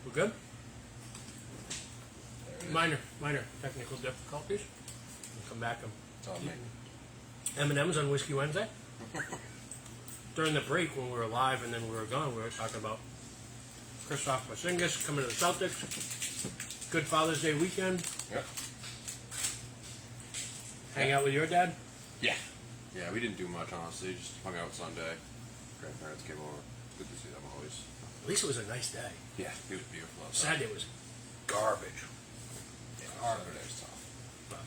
We're good? Minor technical difficulties. We'll come back and M&M's on Whiskey Wednesday. During the break when we were live and then we were gone, we were talking about Christoph Porzingis coming to the Celtics. Good Father's Day weekend. Yep. Hang out with your dad? Yeah. Yeah, we didn't do much, honestly. Just hung out Sunday. Grandparents came over. Good to see them always. At least it was a nice day. Yeah, it was beautiful outside. Saturday was garbage. Yeah, Saturday was tough. But,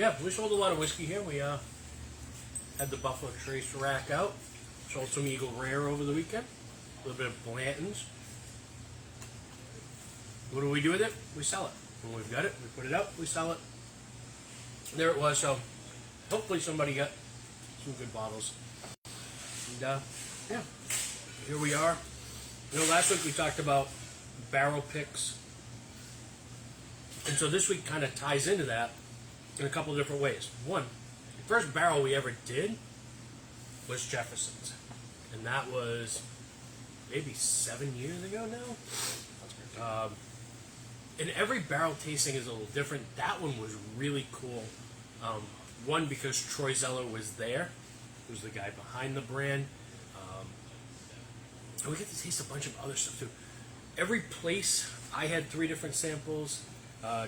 yeah, we sold a lot of whiskey here. We had the Buffalo Trace rack out. Sold some Eagle Rare over the weekend. A little bit of Blanton's. What do we do with it? We sell it. When we've got it, we put it out, we sell it. There it was. So hopefully somebody got some good bottles. And yeah, here we are. You know, last week we talked about barrel picks. And so this week kind of ties into that in a couple of different ways. One, the first barrel we ever did was Jefferson's. And that was maybe 7 years ago now. That's great. And every barrel tasting is a little different. That one was really cool. One, because Troy Zeller was there, who's the guy behind the brand. And we get to taste a bunch of other stuff too. Every place, I had 3 different samples.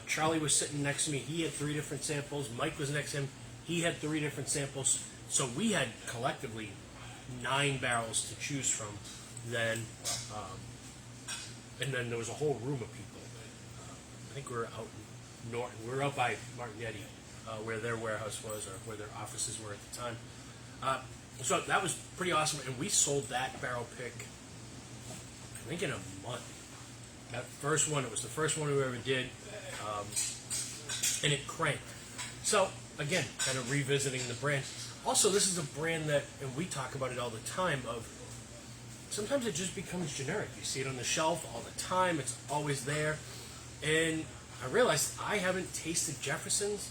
Charlie was sitting next to me. He had 3 different samples. Mike was next to him. He had 3 different samples. So we had collectively 9 barrels to choose from. Then, and then there was a whole room of people. I think we were out in Norton. We were out by Martignetti, where their warehouse was, or where their offices were at the time. So that was pretty awesome, and we sold that barrel pick, I think, in a month. That first one, it was the first one we ever did, and it cranked. So, again, kind of revisiting the brand. Also, this is a brand that, and we talk about it all the time, of sometimes it just becomes generic. You see it on the shelf all the time. It's always there. And I realized I haven't tasted Jefferson's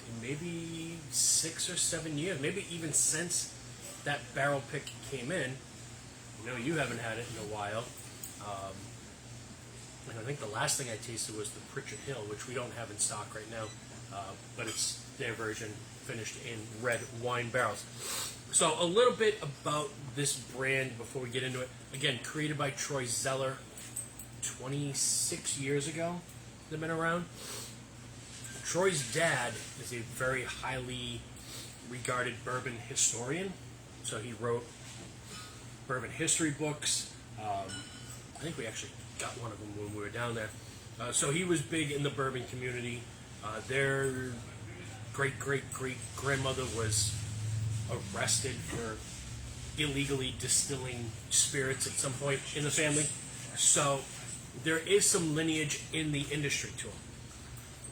in maybe 6 or 7 years, maybe even since that barrel pick came in. I know you haven't had it in a while. And I think the last thing I tasted was the Pritchard Hill, which we don't have in stock right now, but it's their version finished in red wine barrels. So a little bit about this brand before we get into it. Again, created by Troy Zeller 26 years ago. They've been around. Troy's dad is a very highly regarded bourbon historian. So he wrote bourbon history books. I think we actually got one of them when we were down there. So he was big in the bourbon community. Their great-great-great-grandmother was arrested for illegally distilling spirits at some point in the family. So there is some lineage in the industry to them.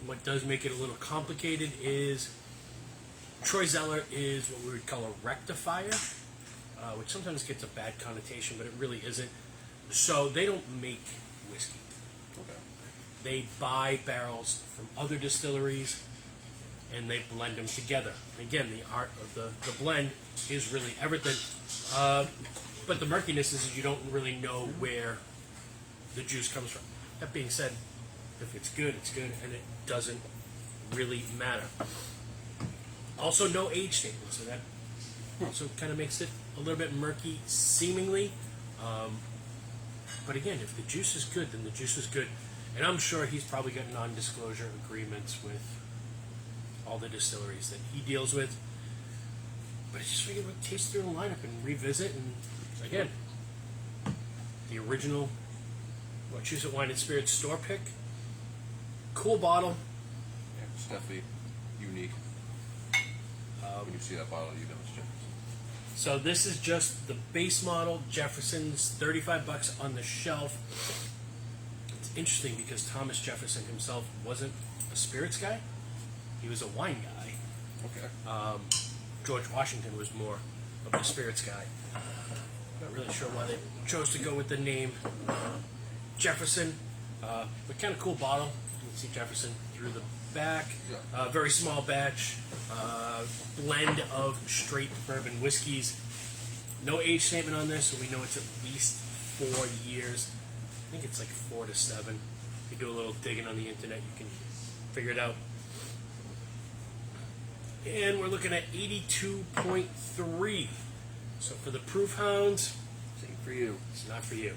What does make it a little complicated is Troy Zeller is what we would call a rectifier, which sometimes gets a bad connotation, but it really isn't. So they don't make whiskey. Okay. They buy barrels from other distilleries and they blend them together. Again, the art of the blend is really everything. But the murkiness is you don't really know where the juice comes from. That being said, if it's good, and it doesn't really matter. Also, no age statement, so that also kind of makes it a little bit murky, seemingly. But again, if the juice is good, then the juice is good. And I'm sure he's probably got non-disclosure agreements with all the distilleries that he deals with. But I just figured we'd taste through the lineup and revisit. And again, the original Wachusett Wine and Spirits store pick. Cool bottle. Yeah, it's definitely unique. When you see that bottle, you know it's Jefferson. So this is just the base model, Jefferson's, $35 on the shelf. It's interesting because Thomas Jefferson himself wasn't a spirits guy. He was a wine guy. Okay. George Washington was more of a spirits guy. Not really sure why they chose to go with the name Jefferson. But kind of cool bottle. You can see Jefferson through the back. Yeah. Very small batch. Blend of straight bourbon whiskeys. No age statement on this, so we know it's at least 4 years. think it's like 4 to 7. If you do a little digging on the internet, you can figure it out. And we're looking at 82.3. So for the proof hounds, This ain't for you. it's not for you.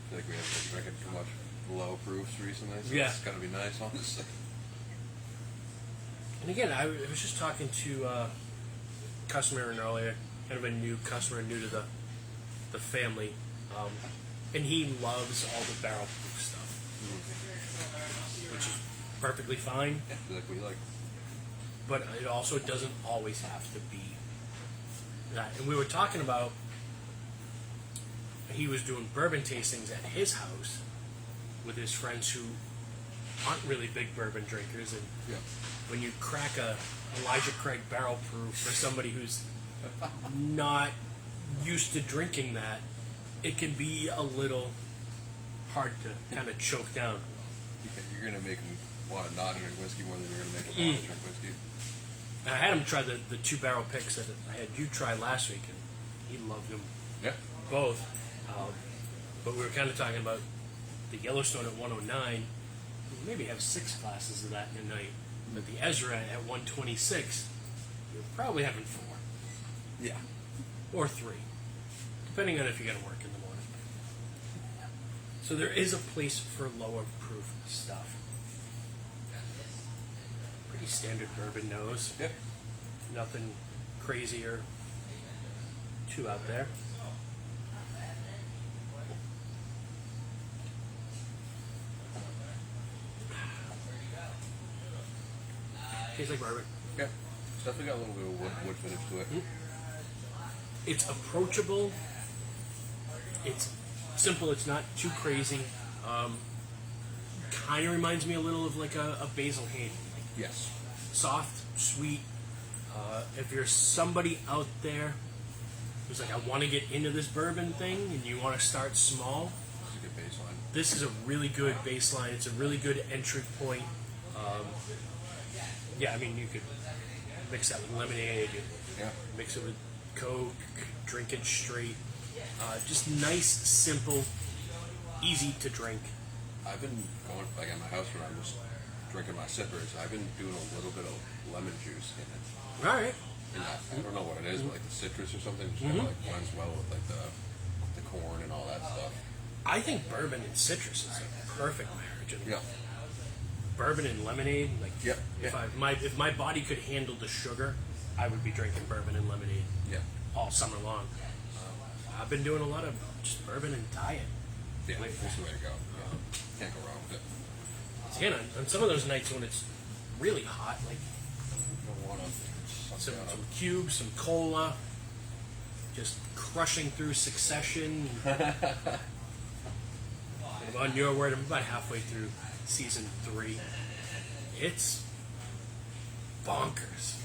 I feel like we have been drinking too much low proofs recently, so Yeah. it's gotta be nice, honestly. And again, I was just talking to a customer earlier, kind of a new customer, new to the family, and he loves all the barrel proof stuff, which is perfectly fine. Yeah, like we like. But it also doesn't always have to be that. And we were talking about he was doing bourbon tastings at his house with his friends who aren't really big bourbon drinkers, and Yeah. when you crack a Elijah Craig barrel proof for somebody who's not used to drinking that, it can be a little hard to kind of choke down. You're gonna make them want to not drink whiskey more than you're gonna make them want to drink whiskey. And I had him try the 2 barrel picks that I had you try last week, and he loved them Yeah. both. But we were kind of talking about the Yellowstone at 109. We maybe have 6 glasses of that in a night. But the Ezra at 126, you're probably having 4 Yeah. or 3, depending on if you got to work in the morning. So there is a place for lower proof stuff. Pretty standard bourbon nose. Yep. Nothing crazy or too out there. Tastes like bourbon. Yeah. It's definitely got a little bit of wood finish to it. It's approachable. It's simple. It's not too crazy. Kind of reminds me a little of like a Basil Hayden. Yes. Soft, sweet. If you're somebody out there who's like, I want to get into this bourbon thing, and you want to start small, It's a good baseline. this is a really good baseline. It's a really good entry point. Yeah, I mean, you could mix that with lemonade, you Yeah. mix it with Coke, drink it straight. Just nice, simple, easy to drink. I've been going like at my house where I'm just drinking my sippers. I've been doing a little bit of lemon juice in it. All right. And I don't know what it is, but like the citrus or something just kind of like blends well with like the corn and all that stuff. I think bourbon and citrus is a perfect marriage. And Yeah. bourbon and lemonade, like Yep. if Yeah. if my body could handle the sugar, I would be drinking bourbon and lemonade Yeah. all summer long. I've been doing a lot of just bourbon and diet. Yeah. That's the way to go. Yeah. Can't go wrong with it. Again, on some of those nights when it's really hot, like Don't want to suck some that up. cubes, some cola, just crushing through Succession. On your word, I'm about halfway through season 3. It's bonkers.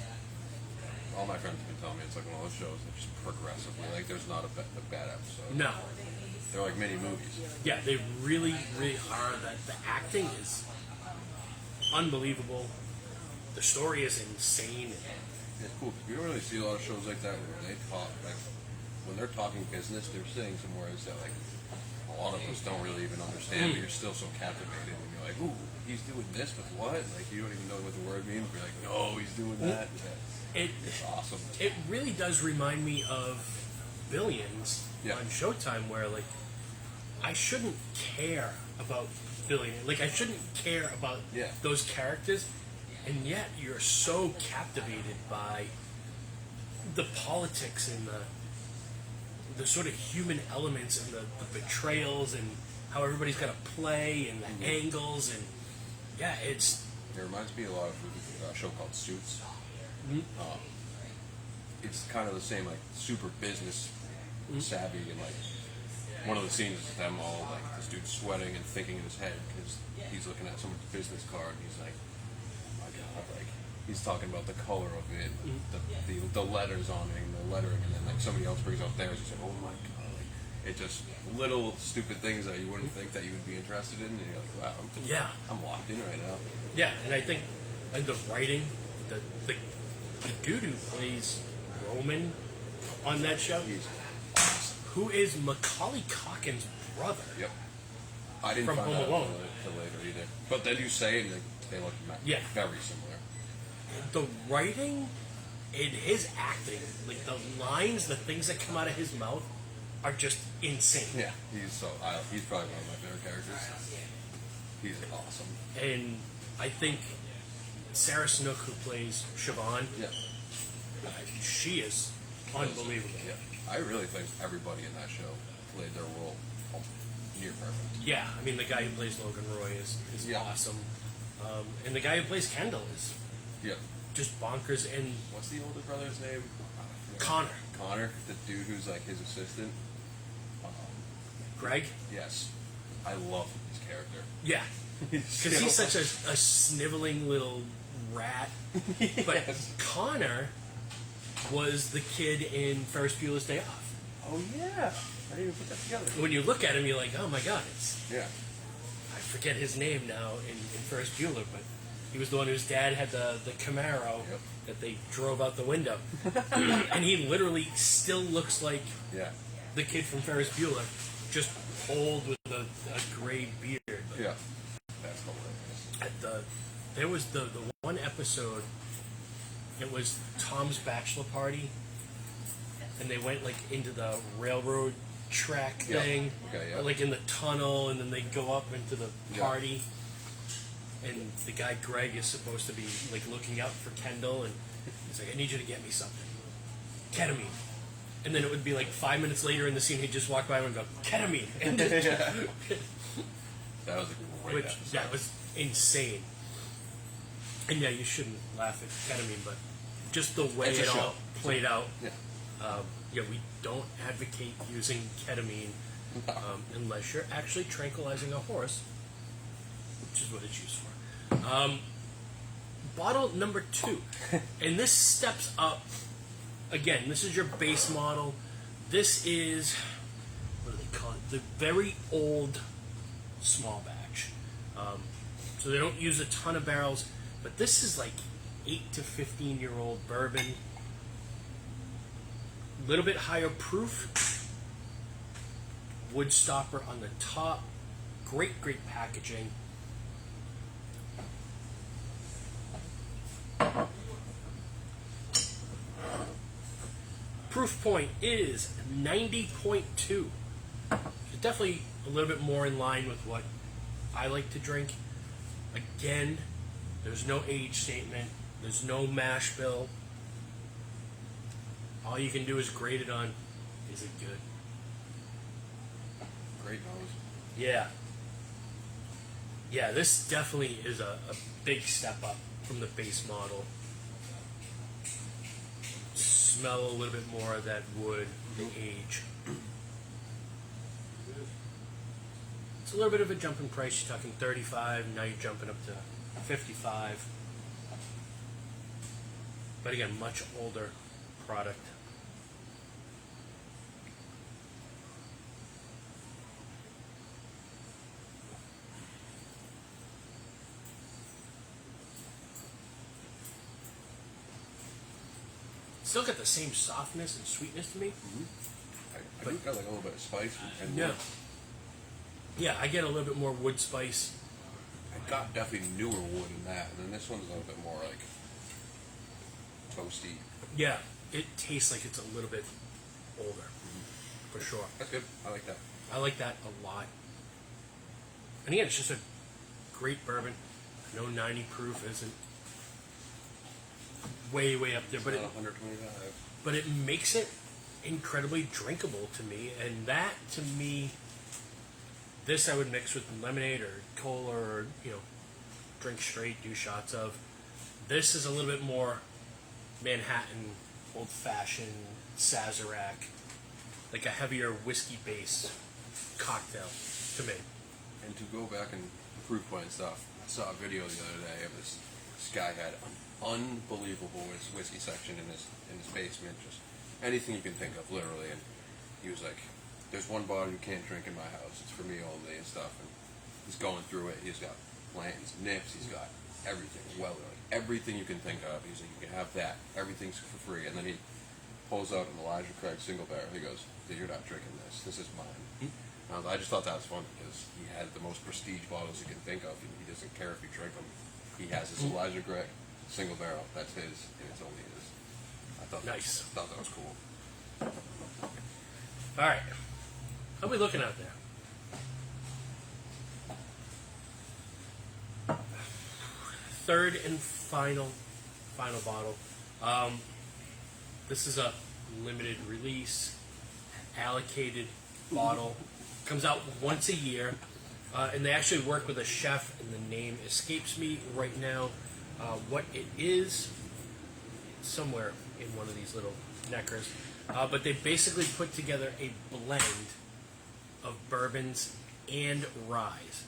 All my friends have been telling me it's like one of those shows that just progressively, like there's not a bad episode. No, They're like mini movies. yeah, they really, really are. That the acting is unbelievable. The story is insane. It's cool because we don't really see a lot of shows like that where they talk, like when they're talking business, they're saying some words that like a lot of us don't really even understand, but you're still so captivated and you're like, ooh, he's doing this with what? Like you don't even know what the word means, but you're like, no, he's doing that. Yeah. It's awesome. It really does remind me of Billions Yeah. on Showtime, where like I shouldn't care about Billions, like I shouldn't care about Yeah. those characters, and yet you're so captivated by the politics and the sort of human elements and the betrayals and how everybody's got to play and the angles, and yeah, it's It reminds me a lot of a show called Suits. It's kind of the same, like super business savvy, and like one of the scenes is them all like this dude's sweating and thinking in his head because he's looking at someone's business card and he's like, oh my god, like he's talking about the color of it, the letters on it, and the lettering, and then like somebody else brings up theirs. He's like, oh my god, like it just little stupid things that you wouldn't think that you would be interested in, and you're like, wow, yeah. I'm locked in right now. Yeah, and I think the writing, the dude who plays Roman on that show, He's awesome. who is Macaulay Culkin's brother. Yep. I didn't From find Home out Alone. until later either. But then you say it, and they look very similar. The writing and his acting, like the lines, the things that come out of his mouth, are just insane. Yeah, he's probably one of my favorite characters. He's awesome. And I think Sarah Snook, who plays Siobhan, Yeah. She is unbelievable. Yeah. I really think everybody in that show played their role near perfect. Yeah, I mean, the guy who plays Logan Roy is awesome. And the guy who plays Kendall is just bonkers. And what's the older brother's name? Connor. Connor, the dude who's like his assistant. Greg? Yes. I love his character. Yeah. Because he's such a sniveling little rat. But Connor was the kid in Ferris Bueller's Day Off. Oh, yeah. I didn't even put that together. When you look at him, you're like, oh my god, Yeah. I forget his name now in Ferris Bueller, but he was the one whose dad had the Camaro that they drove out the window. And he literally still looks like the kid from Ferris Bueller, just old with a gray beard. But yeah. That's hilarious. There was the one episode, it was Tom's bachelor party, and they went like into the railroad track thing, like in the tunnel, and then they go up into the party. And the guy Greg is supposed to be like looking out for Kendall, and he's like, "I need you to get me something, ketamine." And then it would be like 5 minutes later in the scene, he'd just walk by him and go, "Ketamine." And that was a great episode. That was insane. And yeah, you shouldn't laugh at ketamine, but just the way it all played out. We don't advocate using ketamine unless you're actually tranquilizing a horse, which is what it's used for. Bottle number 2, and this steps up. Again, this is your base model. This is, what do they call it? The very old small batch. So they don't use a ton of barrels, but this is like 8 to 15-year-old bourbon. A little bit higher proof. Wood stopper on the top. Great packaging. Proof point is 90.2. It's definitely a little bit more in line with what I like to drink. Again, there's no age statement. There's no mash bill. All you can do is grade it on, is it good? Great nose. Yeah. Yeah, this definitely is a big step up from the base model. Smell a little bit more of that wood, the age. It's a little bit of a jump in price. You're talking $35, now you're jumping up to $55. But again, much older product. Still got the same softness and sweetness to me. I do got like a little bit of spice and wood. Yeah, I get a little bit more wood spice. I got definitely newer wood in that, and then this one's a little bit more like toasty. Yeah, it tastes like it's a little bit older, for sure. That's good. I like that. I like that a lot. And again, it's just a great bourbon. No 90 proof isn't way up there, but it's not 125. But it makes it incredibly drinkable to me, and that to me, this I would mix with lemonade or cola, or drink straight, do shots of. This is a little bit more Manhattan, old-fashioned Sazerac, like a heavier whiskey base cocktail to me. And to go back and proof point stuff, I saw a video the other day of this guy had an unbelievable whiskey section in his basement, just anything you can think of, literally. And he was like, "There's one bottle you can't drink in my house. It's for me only," and stuff. And he's going through it. He's got Blanton's, Nips. He's got everything. Well, like everything you can think of. He's like, "You can have that. Everything's for free." And then he pulls out an Elijah Craig single barrel. He goes, "Dude, you're not drinking this. This is mine." I just thought that was funny because he had the most prestige bottles you can think of, and he doesn't care if you drink them. He has this Elijah Craig single barrel. That's his, and it's only his. I thought Nice. thought that was cool. All right. How are we looking out there? Third and final bottle. This is a limited release, allocated bottle. Comes out once a year, and they actually work with a chef, and the name escapes me right now. What it is, somewhere in one of these little neckers, but they basically put together a blend of bourbons and ryes.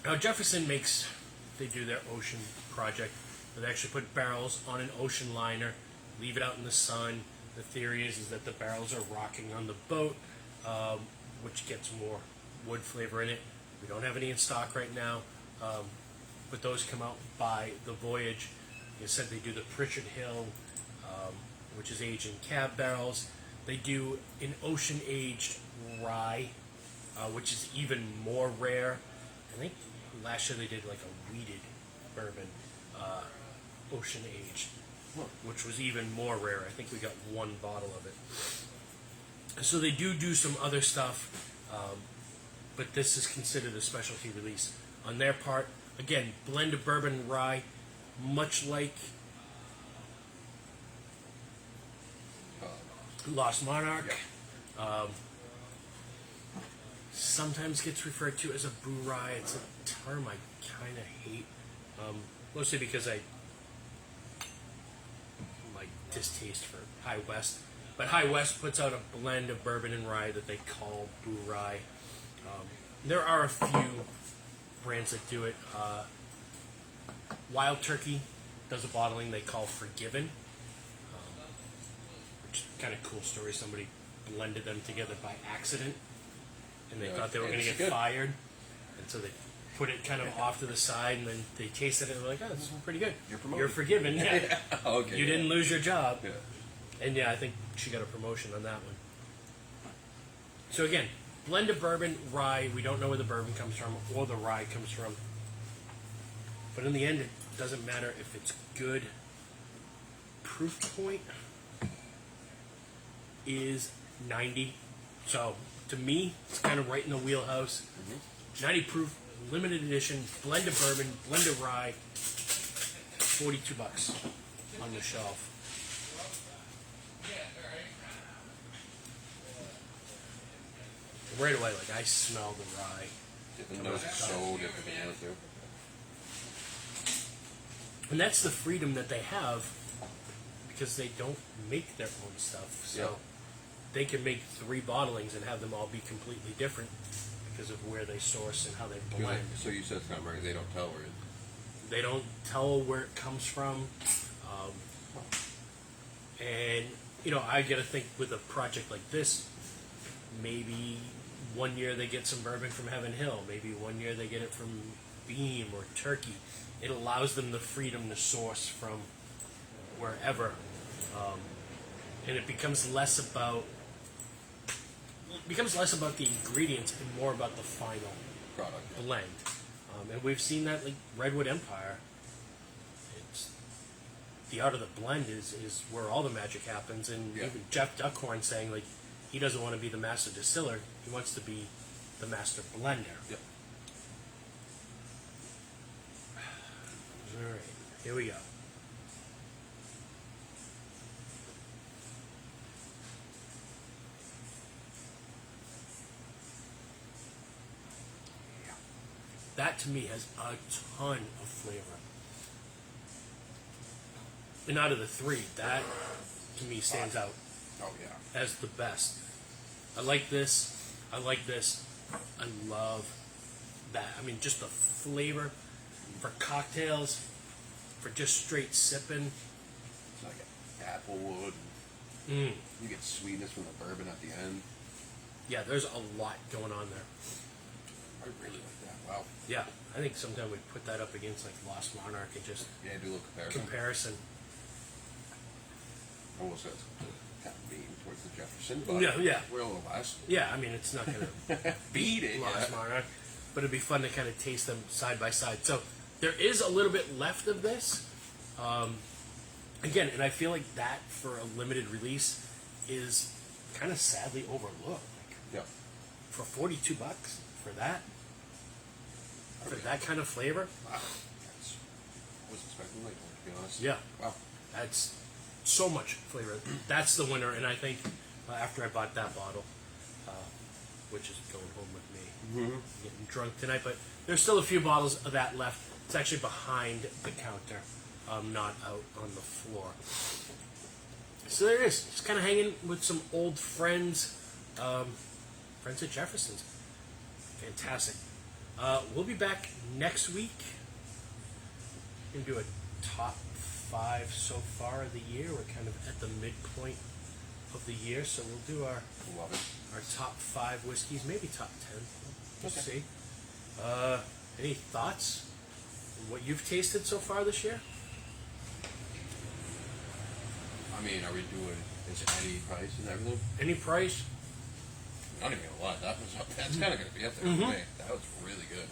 Now Jefferson they do their ocean project. They actually put barrels on an ocean liner, leave it out in the sun. The theory is that the barrels are rocking on the boat, which gets more wood flavor in it. We don't have any in stock right now, but those come out by the voyage. Like I said, they do the Pritchard Hill, which is aged in cab barrels. They do an ocean-aged rye, which is even more rare. I think last year they did like a wheated bourbon, ocean-aged, which was even more rare. I think we got one bottle of it. So they do some other stuff, but this is considered a specialty release on their part. Again, blend of bourbon and rye, much like Lost Monarch. Yeah. Sometimes gets referred to as a brew rye. It's a term I kind of hate, mostly because I like distaste for High West. But High West puts out a blend of bourbon and rye that they call brew rye. There are a few brands that do it. Wild Turkey does a bottling they call Forgiven, which is kind of cool story. Somebody blended them together by accident, and they thought they were going to get fired, and so they put it kind of off to the side, and then they tasted it and they're like, "Oh, it's pretty good. You're forgiven. Yeah. Okay. You didn't lose your job." Yeah. And yeah, I think she got a promotion on that one. So again, blend of bourbon, rye. We don't know where the bourbon comes from or the rye comes from. But in the end, it doesn't matter if it's good. Proof point is 90. So to me, it's kind of right in the wheelhouse. 90 proof, limited edition, blend of bourbon, blend of rye, $42 on the shelf. Right away, like I smell the rye. The nose is so different than the other two. And that's the freedom that they have because they don't make their own stuff. So they can make 3 bottlings and have them all be completely different because of where they source and how they blend. So you said it's not right. They don't tell where it. They don't tell where it comes from. And, you know, I got to think with a project like this, maybe one year they get some bourbon from Heaven Hill. Maybe one year they get it from Beam or Turkey. It allows them the freedom to source from wherever. And it becomes less about the ingredients and more about the final Product. blend. And we've seen that like Redwood Empire. It's the art of the blend is where all the magic happens. And even Jeff Duckhorn saying like he doesn't want to be the master distiller, he wants to be the master blender. Yep. All right, here we go. That to me has a ton of flavor. And out of the 3, that to me stands out Oh yeah. as the best. I like this. I like this. I love that. I mean, just the flavor for cocktails, for just straight sipping. It's like applewood. You get sweetness from the bourbon at the end. Yeah, there's a lot going on there. I really like that. Wow. Yeah, I think sometime we put that up against like Lost Monarch and just Yeah, do a little comparison. I will say it's kind of mean towards the Jefferson, but Yeah. we're a little less. Yeah, I mean, it's not going to Beat it, Lost Monarch, but it'd be fun to kind of taste them side by side. So there is a little bit left of this. Again, and I feel like that for a limited release is kind of sadly overlooked. Like, Yeah. for $42 for that, kind of flavor, Wow. I was expecting like more, to be honest. yeah, Wow. that's so much flavor. That's the winner, and I think after I bought that bottle, which is going home with me, getting drunk tonight, but there's still a few bottles of that left. It's actually behind the counter, not out on the floor. So there it is. Just kind of hanging with some old friends, friends at Jefferson's. Fantastic. We'll be back next week. We're going to do a top 5 so far of the year. We're kind of at the midpoint of the year, so we'll do our Love it. top 5 whiskeys, maybe top 10. We'll Okay. see. Any thoughts on what you've tasted so far this year? I mean, are we doing is any price and everything? Any price? Not even gonna lie, that's kind of gonna be up there for me. That was really good.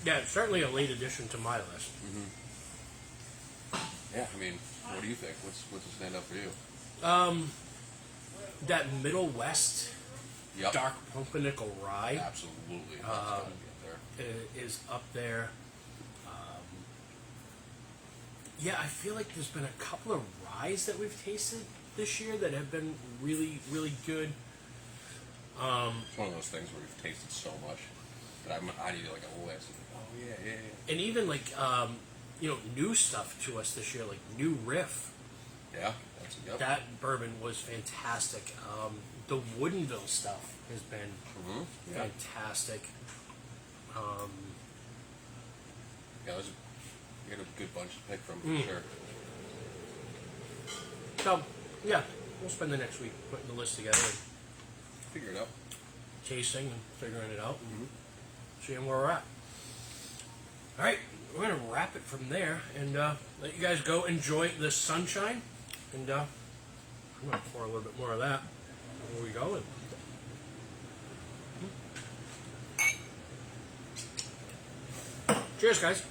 Yeah, it's certainly a late addition to my list. Yeah, I mean, what do you think? What's a stand up for you? That Middle West Yep. dark pumpernickel rye Absolutely. That's gotta be up there. is up there. Yeah, I feel like there's been a couple of ryes that we've tasted this year that have been really, really good. It's one of those things where you've tasted so much that I need like a list. Oh yeah. And even like, new stuff to us this year, like New Riff. Yeah, that's yep. That bourbon was fantastic. The Woodinville stuff has been Yeah. fantastic. Yeah, you got a good bunch to pick from for sure. So, yeah, we'll spend the next week putting the list together and Figure it out. tasting and figuring it out and seeing where we're at. All right, we're going to wrap it from there and let you guys go enjoy the sunshine. And I'm going to pour a little bit more of that before we go. Cheers, guys.